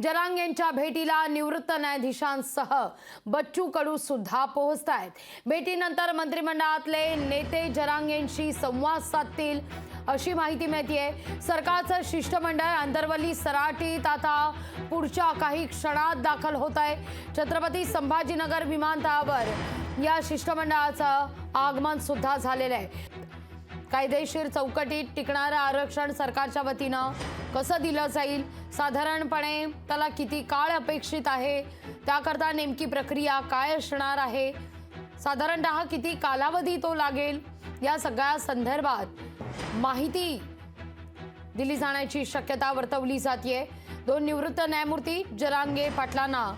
जरांगेंच्या भेटीला निवृत्त न्यायाधीशांसह बच्चू कडू सुद्धा पोहोचतायत। भेटीनंतर मंत्रिमंडळातले नेते जरांगेंशी संवाद साधतील अशी माहिती मिळतेय। सरकारचं शिष्टमंडळ अंदरवली सराटीत आता पुढच्या काही क्षणात दाखल होत आहे। छत्रपती संभाजीनगर विमानतळावर या शिष्टमंडळाचं आगमन सुद्धा झालेलं आहे। कायदेशीर चौकटीत टिकणारं आरक्षण सरकारच्या वतीनं कसं दिलं जाईल, साधारणपणे त्याला किती काळ अपेक्षित आहे, त्याकरता नेमकी प्रक्रिया काय असणार आहे, साधारणतः किती कालावधी तो लागेल, या सगळ्या संदर्भात माहिती दिली जाण्याची शक्यता वर्तवली जाते। दोन निवृत्त न्यायमूर्ती जरांगे पाटलांना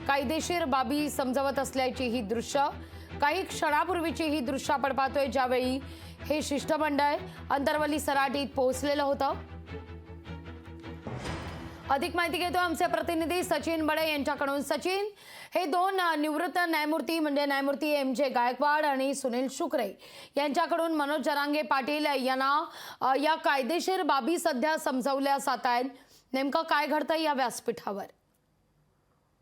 कायदेशीर बाबी समजवत असल्याची ही दृश्य काही क्षणापूर्वीची ही दृश्य आपण पाहतोय, ज्यावेळी हे शिष्टमंडळ अंतरवली सराटीत पोहोचलेलं होतं। अधिक माहिती घेतो आमचे प्रतिनिधी सचिन बडे यांच्याकडून। सचिन, हे दोन निवृत्त न्यायमूर्ती म्हणजे न्यायमूर्ती एम.जे. गायकवाड आणि सुनील शुक्रे यांच्याकडून मनोज जरांगे पाटील यांना या कायदेशीर बाबी सध्या समजवल्या जात आहेत। नेमकं काय घडतंय या व्यासपीठावर?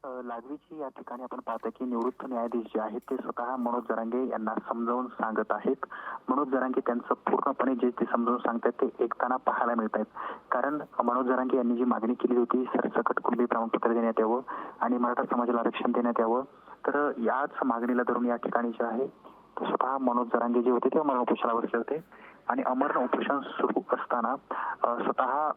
लागलीची या ठिकाणी आपण पाहतो की निवृत्त न्यायाधीश जे आहेत ते स्वतः मनोज जरांगे यांना समजावून सांगत आहेत। मनोज जरांगे त्यांचं पूर्णपणे जे ते समजावून सांगतात ते ऐकताना पाहायला मिळत आहेत। कारण मनोज जरांगे यांनी जी मागणी केली होती सरसकट कुणबी प्रमाणपत्र देण्यात यावं आणि मराठा समाजाला आरक्षण देण्यात यावं, तर याच मागणीला धरून या ठिकाणी जे आहे ते स्वतः मनोज जरांगे जे होते ते अमरण उपोषणाला बसले होते। आणि अमरण उपोषण सुरू असताना स्वतः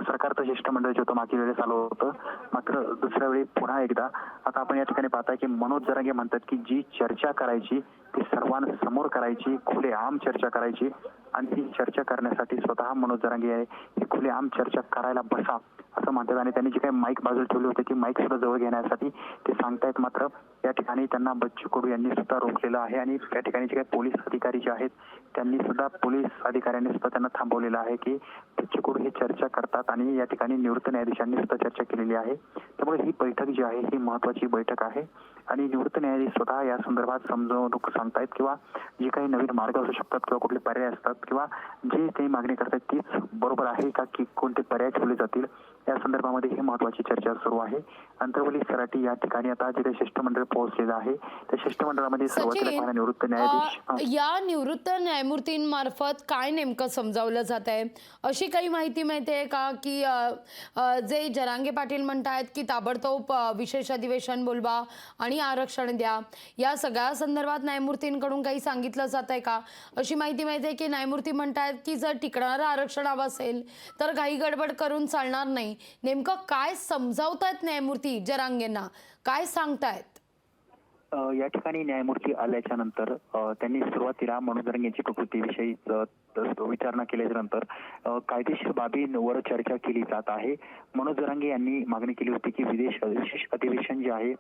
सरकारचं शिष्टमंडळ जे होतं मागील वेळेस आलं होतं, मात्र दुसऱ्या वेळी पुन्हा एकदा आता आपण या ठिकाणी पाहताय की मनोज जरांगे म्हणतात की जी चर्चा करायची ती सर्वांसमोर करायची, खुलेआम चर्चा करायची आणि ती चर्चा करण्यासाठी स्वतः मनोज जरांगे आहे ही खुलेआम चर्चा करायला बसा असं म्हणतात। आणि त्यांनी जे काही माईक बाजूला ठेवली होती ती माईक सुद्धा जवळ घेण्यासाठी ते सांगतायत, मात्र या ठिकाणी त्यांना बच्चू कडू यांनी सुद्धा रोखलेलं आहे। आणि त्या ठिकाणी जे काही पोलीस अधिकारी जे आहेत त्यांनी सुद्धा पोलीस अधिकाऱ्यांनी सुद्धा त्यांना थांबवलेलं आहे की बच्चू कडू हे चर्चा करतात आणि या ठिकाणी निवृत्त न्यायाधीशांनी सुद्धा चर्चा केलेली आहे। त्यामुळे ही बैठक जी आहे ही महत्वाची बैठक आहे आणि निवृत्त न्यायाधीश स्वतः या संदर्भात समजावून सांगतायत किंवा जे काही नवीन मार्ग असू शकतात किंवा कुठले पर्याय असतात किंवा जे काही मागणी करतात तीच बरोबर आहे का की कोणते पर्याय ठेवले जातील या संदर्भामध्ये ही महत्वाची चर्चा सुरू आहे। अंतरवली सराटी या ठिकाणी आता जे शिष्टमंडळ पोहोचलेलं आहे त्या शिष्टमंडळामध्ये सुरुवातीला निवृत्त न्यायाधीश या निवृत्त न्यायमूर्तींमार्फत काय नेमकं समजावलं जात आहे अशी काही माहिती मिळते का की जे जरांगे पाटील म्हणतात की ताबडतोब विशेष अधिवेशन बोलवा आणि आरक्षण द्या, या सगळ्या संदर्भात न्यायमूर्तींकडून काही सांगितलं जात आहे का? अशी माहिती मिळते की न्यायमूर्ती म्हणतात की जर टिकणारं आरक्षण हवं असेल तर काही गडबड करून चालणार नाही। नेमकं काय समजावतायत न्यायमूर्ती जरांगेंना, काय सांगतायत? या ठिकाणी न्यायमूर्ती आल्याच्या नंतर त्यांनी सुरुवातीला मनोज जरांगेंची प्रकृतीविषयी विचारणा केल्याच्या नंतर कायदेशीर बाबींवर चर्चा केली जात आहे। मनोज जरांगे यांनी मागणी केली होती की विशेष अधिवेशन जे आहे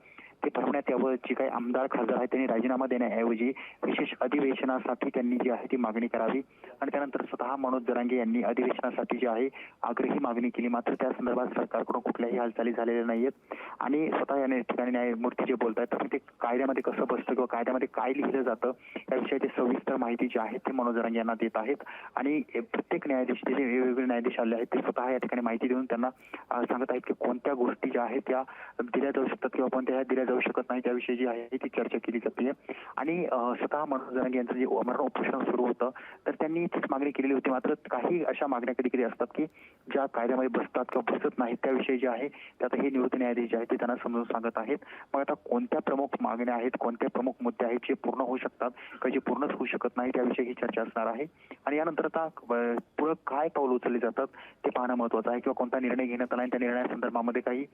ते भरवण्यात यावं, जे काही आमदार खासदार आहेत त्यांनी राजीनामा देण्याऐवजी विशेष अधिवेशनासाठी त्यांनी जी आहे ती मागणी करावी आणि त्यानंतर स्वतः मनोज जरांगे यांनी अधिवेशनासाठी जी आहे आग्रही मागणी केली, मात्र त्या संदर्भात सरकारकडून कुठल्याही हालचाली झालेल्या नाहीयेत। आणि स्वतः या ठिकाणी न्यायमूर्ती जे बोलतायत तर ते कायद्यामध्ये कसं बसतं किंवा कायद्यामध्ये काय लिहिलं जातं याविषयी ते सविस्तर माहिती जी आहे ते मनोज जरांगे यांना देत आहेत। आणि प्रत्येक न्यायाधीश जे वेगवेगळे न्यायाधीश आले आहेत ते स्वतः या ठिकाणी माहिती देऊन त्यांना सांगत आहेत की कोणत्या गोष्टी ज्या आहेत त्या दिल्या जाऊ शकतात किंवा कोणत्या दिल्या जाऊ शकत नाही त्याविषयी जी आहे ती चर्चा केली जाते। आणि स्वतः मनोज जरांगे यांचं जे अमरण उपोषण सुरू होतं तर त्यांनी तीच मागणी केलेली होती, मात्र काही अशा मागण्या कधी कधी असतात की ज्या कायद्यामध्ये बसतात किंवा बसत नाहीत त्याविषयी जे आहे ते आता हे निवृत्त न्यायाधीश जे आहेत ते त्यांना समजून सांगत आहेत। मग आता कोणत्या प्रमुख मागण्या आहेत, कोणते प्रमुख मुद्दे आहेत जे पूर्ण होऊ शकतात किंवा जे पूर्णच होऊ शकत नाही त्याविषयी ही चर्चा असणार आहे। आणि यानंतर आता पुढे काय पाऊल उचलले जातात ते पाहणं महत्वाचं आहे किंवा कोणता निर्णय घेण्यात आला त्या निर्णयासंदर्भामध्ये काही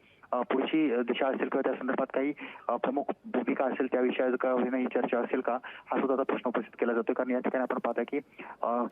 पुढची दिशा असेल किंवा त्या संदर्भात काही प्रमुख भूमिका असेल त्या विषयावर ही चर्चा असेल का हा सुद्धा आता प्रश्न उपस्थित केला जातो। कारण या ठिकाणी आपण पाहता की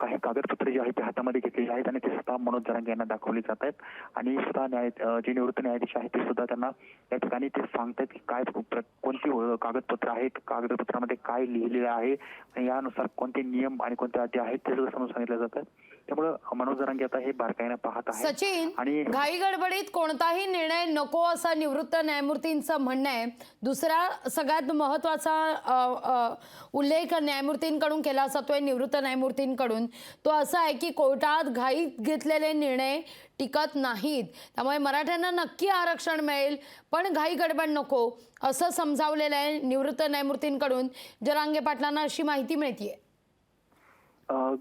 काही कागदपत्रे जे आहेत ते हातामध्ये घेतलेली आहेत आणि ते स्वतः मनोज जरांगे यांना दाखवली जात आहेत आणि स्वतः जे निवृत्त न्यायाधीश आहेत ते सुद्धा त्यांना या ठिकाणी ते सांगतात की काय कोणती कागदपत्र आहेत, कागदपत्रामध्ये काय लिहिलेलं आहे आणि यानुसार कोणते नियम आणि कोणत्या अटी आहेत ते सुद्धा समजून सांगितलं जातात। त्यामुळे मनोज जरांगे आता हे बारकाईने पाहत आहे. सचिन, आणि घाई गडबडीत कोणताही निर्णय नको असं निवृत्त न्यायमूर्तींचं म्हणणं आहे. दुसरा सगळ्यात महत्वाचा उल्लेख न्यायमूर्तींकडून केला जातोय निवृत्त न्यायमूर्तींकडून, तो असा आहे की कोर्टात घाईत घेतलेले निर्णय टिकत नाहीत. त्यामुळे मराठ्यांना नक्की आरक्षण मिळेल, पण घाई गडबड नको असं समजावलेलं आहे निवृत्त न्यायमूर्तींकडून. जरांगे पाटलांना अशी माहिती मिळतीये.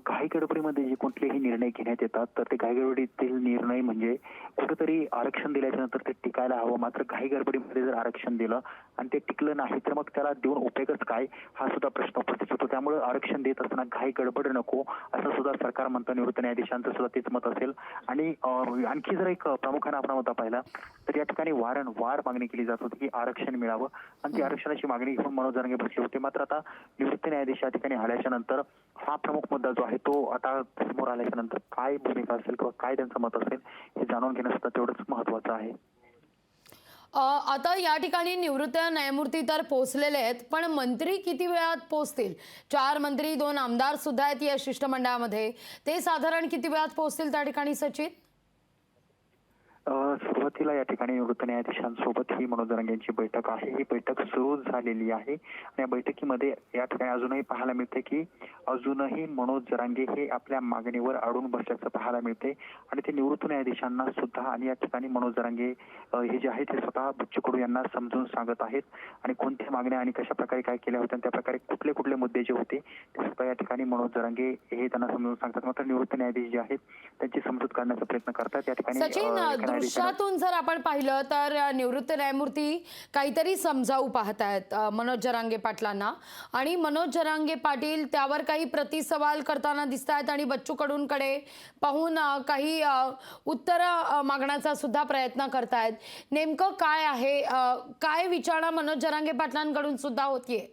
घाई गडबडीमध्ये जे कोणतेही निर्णय घेण्यात येतात तर ते घाई गडबडीतील निर्णय म्हणजे कुठेतरी आरक्षण दिल्याच्या नंतर ते टिकायला हवं. मात्र घाई गडबडीमध्ये जर आरक्षण दिलं आणि ते टिकलं नाही तर मग त्याला देऊन उपयोगच काय, हा सुद्धा प्रश्न उपस्थित होतो. त्यामुळे आरक्षण देत असताना घाई गडबड नको असं सुद्धा सरकार म्हणतं. निवृत्त न्यायाधीशांचं सुद्धा तेच मत असेल. आणि आणखी जर एक प्रामुख्याने आपण मुद्दा पाहिला तर या ठिकाणी वारंवार मागणी केली जात होती की आरक्षण मिळावं आणि ती आरक्षणाची मागणी घेऊन मनोज जरांगे बसले होते. मात्र आता निवृत्त न्यायाधीश या ठिकाणी आल्याच्या नंतर हा प्रमुख मुद्दा जो आहे तो आता समोर आल्याच्या नंतर काय भूमिका असेल किंवा काय त्यांचं मत असेल हे जाणून घेणं सुद्धा तेवढंच महत्वाचं आहे. आता या ठिकाणी निवृत्त न्यायमूर्ती तर पोहोचलेले आहेत, पण मंत्री किती वेळात पोहोचतील? 4 मंत्री 2 आमदार सुद्धा आहेत या शिष्टमंडळामध्ये. ते साधारण किती वेळात पोहोचतील त्या ठिकाणी सचिन? सुरुवातीला या ठिकाणी निवृत्त न्यायाधीशांसोबत ही मनोज जरांगे यांची बैठक आहे. ही बैठक सुरू झालेली आहे आणि या बैठकीमध्ये या ठिकाणी अजूनही पाहायला मिळते की अजूनही मनोज जरांगे हे आपल्या मागणीवर अडून बसल्याचं पाहायला मिळते आणि ते निवृत्त न्यायाधीशांना सुद्धा आणि या ठिकाणी मनोज जरांगे हे जे आहे ते स्वतः बच्चू कडू यांना समजून सांगत आहेत आणि कोणत्या मागण्या आणि कशा प्रकारे काय केल्या होत्या, त्या प्रकारे कुठले कुठले मुद्दे जे होते ते सुद्धा या ठिकाणी मनोज जरांगे हे त्यांना समजून सांगतात. मात्र निवृत्त न्यायाधीश जे आहेत त्यांची समजूत काढण्याचा प्रयत्न करतात. या ठिकाणी दृश्यातून जर आपण पाहिलं तर निवृत्त न्यायमूर्ती काहीतरी समजावू पाहतायत मनोज जरांगे पाटलांना आणि मनोज जरांगे पाटील त्यावर काही प्रतिसवाल करताना दिसत आहेत आणि बच्चू कडूंकडे पाहून काही उत्तर मागण्याचा सुद्धा प्रयत्न करतायत. नेमकं काय आहे, काय विचारणा मनोज जरांगे पाटलांकडून सुद्धा होतीये?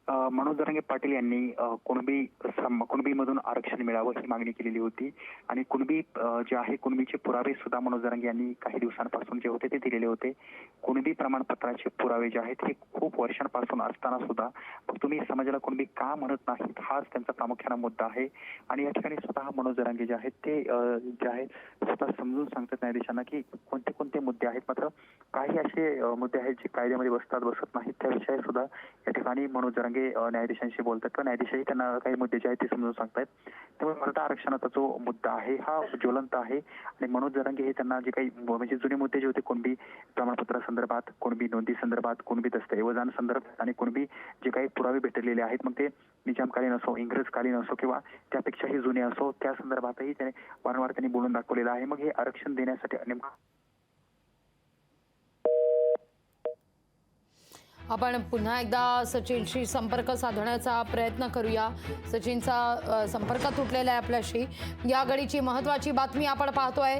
मनोज जरांगे पाटील यांनी कुणबीमधून आरक्षण मिळावं ही मागणी केलेली होती आणि कुणबी जे आहे कुणबीचे पुरावे सुद्धा मनोज जरांगे यांनी काही दिवसांपासून जे होते ते दिलेले होते. कुणबी प्रमाणपत्राचे पुरावे जे आहेत हे खूप वर्षांपासून असताना सुद्धा मग तुम्ही समाजाला कुणबी का म्हणत नाहीत हाच त्यांचा प्रामुख्याने मुद्दा आहे. आणि या ठिकाणी स्वतः मनोज जरांगे जे आहेत ते जे आहेत स्वतः समजून सांगतात न्यायाधीशांना की कोणते कोणते मुद्दे आहेत. मात्र काही असे मुद्दे आहेत जे कायद्यामध्ये बसत नाहीत त्याविषयी सुद्धा या ठिकाणी मनोज जरांगे न्यायाधीशांशी बोलतात किंवा न्यायाधीशही त्यांना काही मुद्दे जे आहेत ते समजून सांगतायत. त्यामुळे मराठा आरक्षणाचा जो मुद्दा आहे हा ज्वलंत आहे आणि मनोज जरांगे हे त्यांना जे काही म्हणजे जुने मुद्दे जे होते कुणबी प्रमाणपत्रासंदर्भात, कुणबी नोंदी संदर्भात, कुणबी दस्तऐवजांसंदर्भात आणि कुणबी जे काही पुरावे भेटलेले आहेत मग ते निजामकालीन असो, इंग्रजकालीन असो किंवा त्यापेक्षाही जुने असो, त्या संदर्भातही त्याने वारंवार त्यांनी बोलून दाखवलेलं आहे. मग हे आरक्षण देण्यासाठी नेमकं आपण पुन्हा एकदा सचिनशी संपर्क साधण्याचा प्रयत्न करूया. सचिनचा संपर्क तुटलेला आहे आपल्याशी. या घडीची महत्त्वाची बातमी आपण पाहतोय.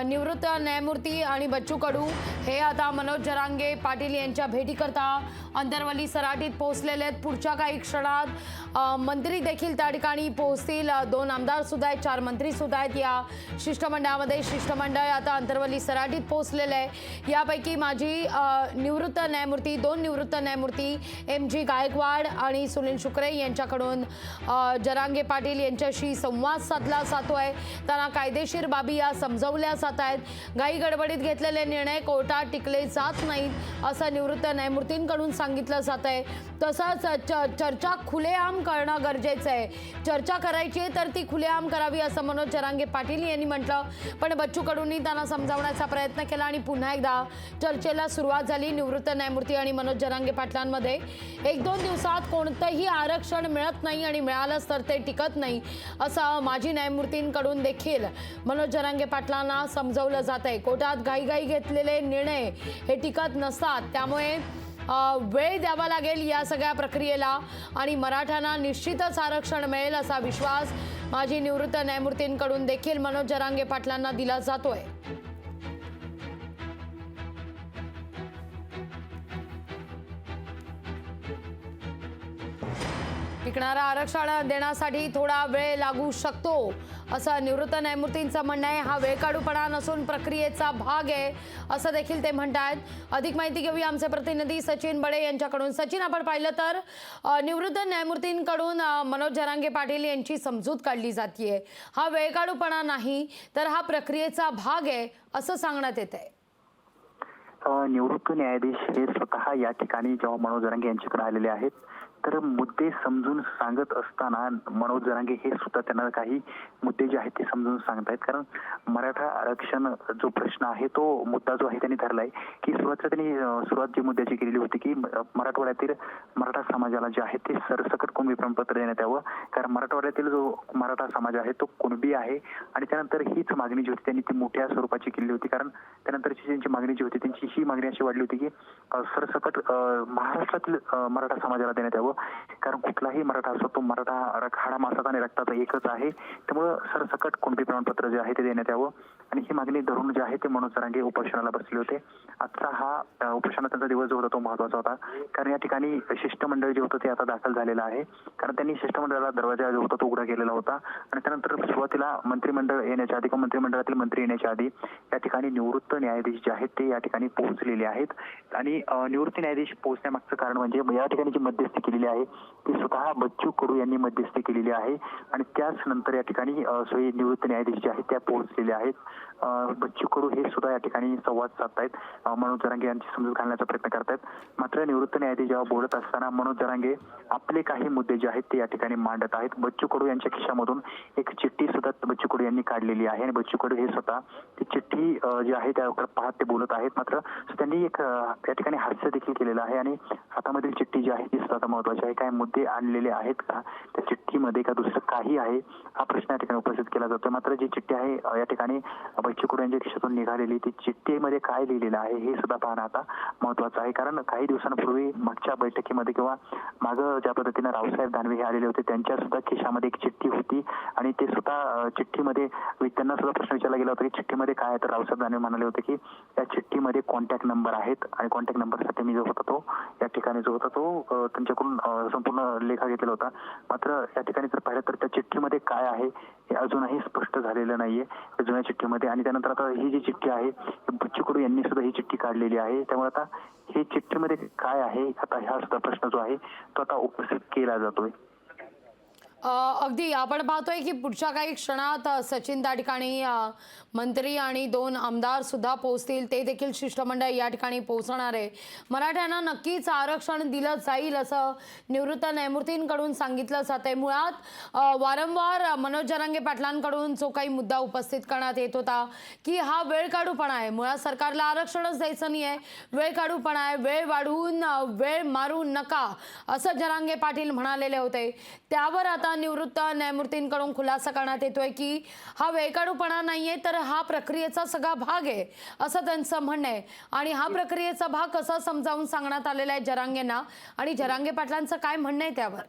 निवृत्त न्यायमूर्ती आणि बच्चू कडू हे आता मनोज जरांगे पाटील यांच्या भेटीकरता अंतरवली सराटीत पोहोचलेले आहेत. पुढच्या काही क्षणात मंत्री देखील त्या ठिकाणी पोहोचतील. 2 आमदार सुद्धा आहेत, 4 मंत्री सुद्धा आहेत या शिष्टमंडळामध्ये. शिष्टमंडळ आता अंतरवली सराटीत पोहोचलेलं आहे. यापैकी माजी निवृत्त न्यायमूर्ती 2 निवृत्त न्यायमूर्ती MG गायकवाड आणि सुनील शुक्रे यांच्याकडून जरांगे पाटील यांच्याशी संवाद साधला जातोय. त्यांना कायदेशीर बाबी या समजवल्या जात आहेत. घाई गडबडीत घेतलेले निर्णय कोर्टात टिकले जात नाहीत असं निवृत्त न्यायमूर्तींकडून सांगितलं जात आहे. तसंच चर्चा खुलेआम करणं गरजेचं आहे. चर्चा करायची आहे तर ती खुलेआम करावी असं मनोज जरांगे पाटील यांनी म्हटलं. पण बच्चू कडूंनी त्यांना समजावण्याचा प्रयत्न केला आणि पुन्हा एकदा चर्चेला सुरुवात झाली. निवृत्त न्यायमूर्ती आणि मनोज जरांगे पाटलांमध्ये 1-2 दिवसात कोणतंही आरक्षण मिळत नाही आणि मिळालंच तर ते टिकत नाही असं माजी न्यायमूर्तींकडून देखील मनोज जरांगे पाटलांना समजवलं जात आहे. कोर्टात घाईघाई घेतलेले निर्णय हे टिकत नसतात. त्यामुळे वेळ द्यावा लागेल या सगळ्या प्रक्रियेला आणि मराठ्यांना निश्चितच आरक्षण मिळेल असा विश्वास माजी निवृत्त न्यायमूर्तींकडून देखील मनोज जरांगे पाटलांना दिला जातोय. टिकणारं आरक्षण देण्यासाठी थोडा वेळ लागू शकतो असं निवृत्त न्यायमूर्तींचं म्हणणं आहे. हा वेळकाढूपणा नसून प्रक्रियेचा भाग आहे असं देखील ते म्हणतायत. अधिक माहिती घेऊया आमचे प्रतिनिधी सचिन बडे यांच्याकडून. सचिन, आपण पाहिलं तर निवृत्त न्यायमूर्तींकडून मनोज जरांगे पाटील यांची समजूत काढली जातीये. हा वेळकाढूपणा नाही तर हा प्रक्रियेचा भाग आहे असं सांगण्यात येत आहे. निवृत्त न्यायाधीश हे स्वतः या ठिकाणी जेव्हा मनोज जरांगे यांच्याकडे आलेले आहेत तर मुद्दे समजून सांगत असताना मनोज जरांगे हे सुद्धा त्यांना काही मुद्दे जे आहेत ते समजून सांगतायत. कारण मराठा आरक्षण जो प्रश्न आहे तो मुद्दा जो आहे त्यांनी धरलाय की सुरुवात जी मुद्द्याची केलेली होती की मराठवाड्यातील मराठा समाजाला जे आहे ते सरसकट कुणबी प्रमाणपत्र देण्यात यावं. कारण मराठवाड्यातील जो मराठा समाज आहे तो कुणबी आहे आणि त्यानंतर हीच मागणी जी होती त्यांनी ती मोठ्या स्वरूपाची केली होती. कारण त्यानंतरची त्यांची मागणी जी होती त्यांची ही मागणी अशी वाढली होती की सरसकट महाराष्ट्रातील मराठा समाजाला देण्यात यावं. कारण कुठलाही मराठा असो तो मराठा हाडा मासाचा आणि रक्ताचा एकच आहे. त्यामुळे सरसकट कुणबी प्रमाणपत्र जे आहे ते देण्यात यावं आणि ही मागणी धरून जे आहे ते मनोज जरांगे उपोषणाला बसले होते. आजचा हा उपोषणाचा दिवस जो होता तो महत्वाचा होता. कारण या ठिकाणी शिष्टमंडळ जे होतं ते आता दाखल झालेलं आहे. कारण त्यांनी शिष्टमंडळाला दरवाजा जो होता तो उघडा केलेला होता आणि त्यानंतर सुरुवातीला मंत्रिमंडळ येण्याच्या आधी किंवा मंत्रिमंडळातील मंत्री येण्याच्या आधी या ठिकाणी निवृत्त न्यायाधीश जे आहेत ते या ठिकाणी पोहोचलेले आहेत. आणि निवृत्त न्यायाधीश पोहोचण्यामागचं कारण म्हणजे या ठिकाणी जी मध्यस्थी केलेली आहे ती स्वतः बच्चू कडू यांनी मध्यस्थी केलेली आहे आणि त्याच नंतर या ठिकाणी निवृत्त न्यायाधीश जे आहेत त्या पोहोचलेले आहेत. बच्चू कडू हे सुद्धा या ठिकाणी संवाद साधतायत, मनोज जरांगे यांची समजूत घालण्याचा प्रयत्न करतायत. मात्र निवृत्त न्यायाधीश जेव्हा बोलत असताना मनोज जरांगे आपले काही मुद्दे जे आहेत ते या ठिकाणी मांडत आहेत. बच्चू कडू यांच्या खिशामधून एक चिठ्ठी सुद्धा बच्चू कडू यांनी काढलेली आहे आणि बच्चू कडू हे स्वतः ती चिठ्ठी जी आहे त्याकडे पाहत ते बोलत आहेत. मात्र त्यांनी एक या ठिकाणी हास्य देखील केलेलं आहे आणि हातामधील चिठ्ठी जी आहे ती सुद्धा महत्वाची आहे. काय मुद्दे आणलेले आहेत का त्या चिठ्ठीमध्ये का दुसरं काही आहे हा प्रश्न या ठिकाणी उपस्थित केला जातो. मात्र जी चिठ्ठी आहे या ठिकाणी बच्चू कडू यांच्या खिशातून निघालेली ती चिठ्ठीमध्ये काय लिहिलेलं आहे हे सुद्धा पाहणं आता महत्वाचं आहे. कारण काही दिवसांपूर्वी मागच्या बैठकीमध्ये किंवा मागं ज्या पद्धतीने रावसाहेब दानवे हे आलेले होते त्यांच्या सुद्धा खिशामध्ये एक चिठ्ठी होती आणि ते सुद्धा चिठ्ठीमध्ये त्यांना सुद्धा प्रश्न विचारला गेला होता की चिठ्ठीमध्ये काय आहे. तर रावसाहेब दानवे म्हणाले होते की त्या चिठ्ठीमध्ये कॉन्टॅक्ट नंबर आहेत आणि कॉन्टॅक्ट नंबरसाठी मी जो होता तो या ठिकाणी जो होता तो त्यांच्याकडून संपूर्ण लेखा घेतलेला होता. मात्र या ठिकाणी जर पाहिलं तर त्या चिठ्ठीमध्ये काय आहे हे अजूनही स्पष्ट झालेलं नाहीये जुन्या चिठ्ठीमध्ये. आणि त्यानंतर आता ही जी चिठ्ठी आहे बच्चू कडू यांनी सुद्धा ही चिठ्ठी काढलेली आहे. त्यामुळे आता ही चिठ्ठीमध्ये काय आहे आता हा सुद्धा प्रश्न जो आहे तो आता उपस्थित केला जातोय. अगदी आपण पाहतोय की पुढच्या काही क्षणात सचिन त्या ठिकाणी मंत्री आणि 2 आमदार सुद्धा पोहोचतील. ते देखील शिष्टमंडळ या ठिकाणी पोहोचणार आहे. मराठ्यांना नक्कीच आरक्षण दिलं जाईल असं निवृत्त न्यायमूर्तींकडून सांगितलं जातंय. मुळात वारंवार मनोज जरांगे पाटलांकडून जो काही मुद्दा उपस्थित करण्यात येत होता की हा वेळकाढूपणा आहे, मुळात सरकारला आरक्षणच द्यायचं नाही आहे, वेळकाढूपणा आहे, वेळ वाढवून वेळ मारू नका असं जरांगे पाटील म्हणालेले होते. त्यावर आता निवृत्त न्यायमूर्तींकडून खुलासा करण्यात येतोय की हा वेळकाढूपणा नाहीये तर हा प्रक्रियेचा सगळा भाग आहे असं त्यांचं म्हणणं आहे. आणि हा प्रक्रियेचा भाग कसा समजावून सांगण्यात आलेला आहे जरांगेंना आणि जरांगे पाटलांचं काय म्हणणं आहे त्यावर?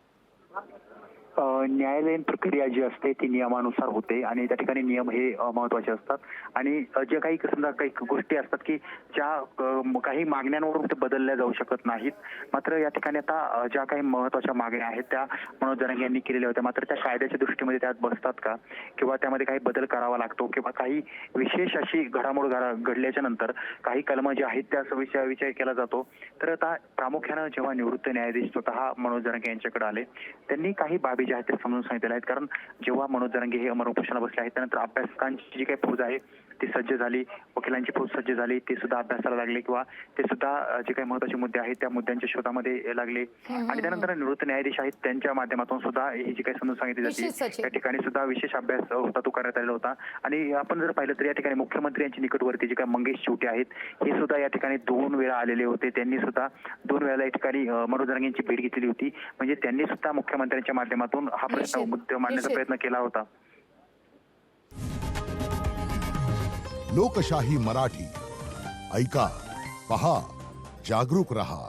न्यायालयीन प्रक्रिया जी असते ती नियमानुसार होते आणि त्या ठिकाणी नियम हे महत्वाचे असतात आणि जे काही समजा काही गोष्टी असतात की ज्या काही मागण्यांवरून ते बदलल्या जाऊ शकत नाहीत. मात्र या ठिकाणी आता ज्या काही महत्वाच्या मागण्या आहेत त्या मनोज जरांगे यांनी केलेल्या होत्या. मात्र त्या कायद्याच्या दृष्टीमध्ये त्यात बसतात का किंवा त्यामध्ये काही बदल करावा लागतो किंवा काही विशेष अशी घडामोड घडल्याच्या नंतर काही कलम जे आहेत त्या विचार केला जातो. तर आता प्रामुख्यानं जेव्हा निवृत्त न्यायाधीश स्वतः मनोज जरांगे यांच्याकडे आले त्यांनी काही बाबी जे आहेत ते समजून सांगितलेले आहेत. कारण जेव्हा मनोज जरांगे हे अमर उपोषणाला बसले आहेत त्यानंतर अभ्यासकांची जी काही फौज आहे ती सज्ज झाली, वकिलांची फौज सज्ज झाली, ते सुद्धा अभ्यासाला लागले किंवा ते सुद्धा जे काही महत्वाचे मुद्दे आहेत त्या मुद्द्यांच्या शोधामध्ये लागले. आणि त्यानंतर निवृत्त न्यायाधीश आहेत त्यांच्या माध्यमातून सुद्धा ही जी काही समजून सांगितली जाते त्या ठिकाणी सुद्धा विशेष अभ्यास होता तो करण्यात आलेला होता. आणि आपण जर पाहिलं तर या ठिकाणी मुख्यमंत्री यांची निकटवर्ती जे काही मंगेश चिवटे आहेत हे सुद्धा या ठिकाणी 2 वेळा आलेले होते. त्यांनी सुद्धा 2 वेळा या ठिकाणी मनोज जरांगे यांची भेट घेतलेली होती. म्हणजे त्यांनी सुद्धा मुख्यमंत्र्यांच्या माध्यमातून हा प्रश्न मुद्दा मांडण्याचा प्रयत्न केला होता. लोकशाही मराठी ऐका, पहा, जागरूक रहा.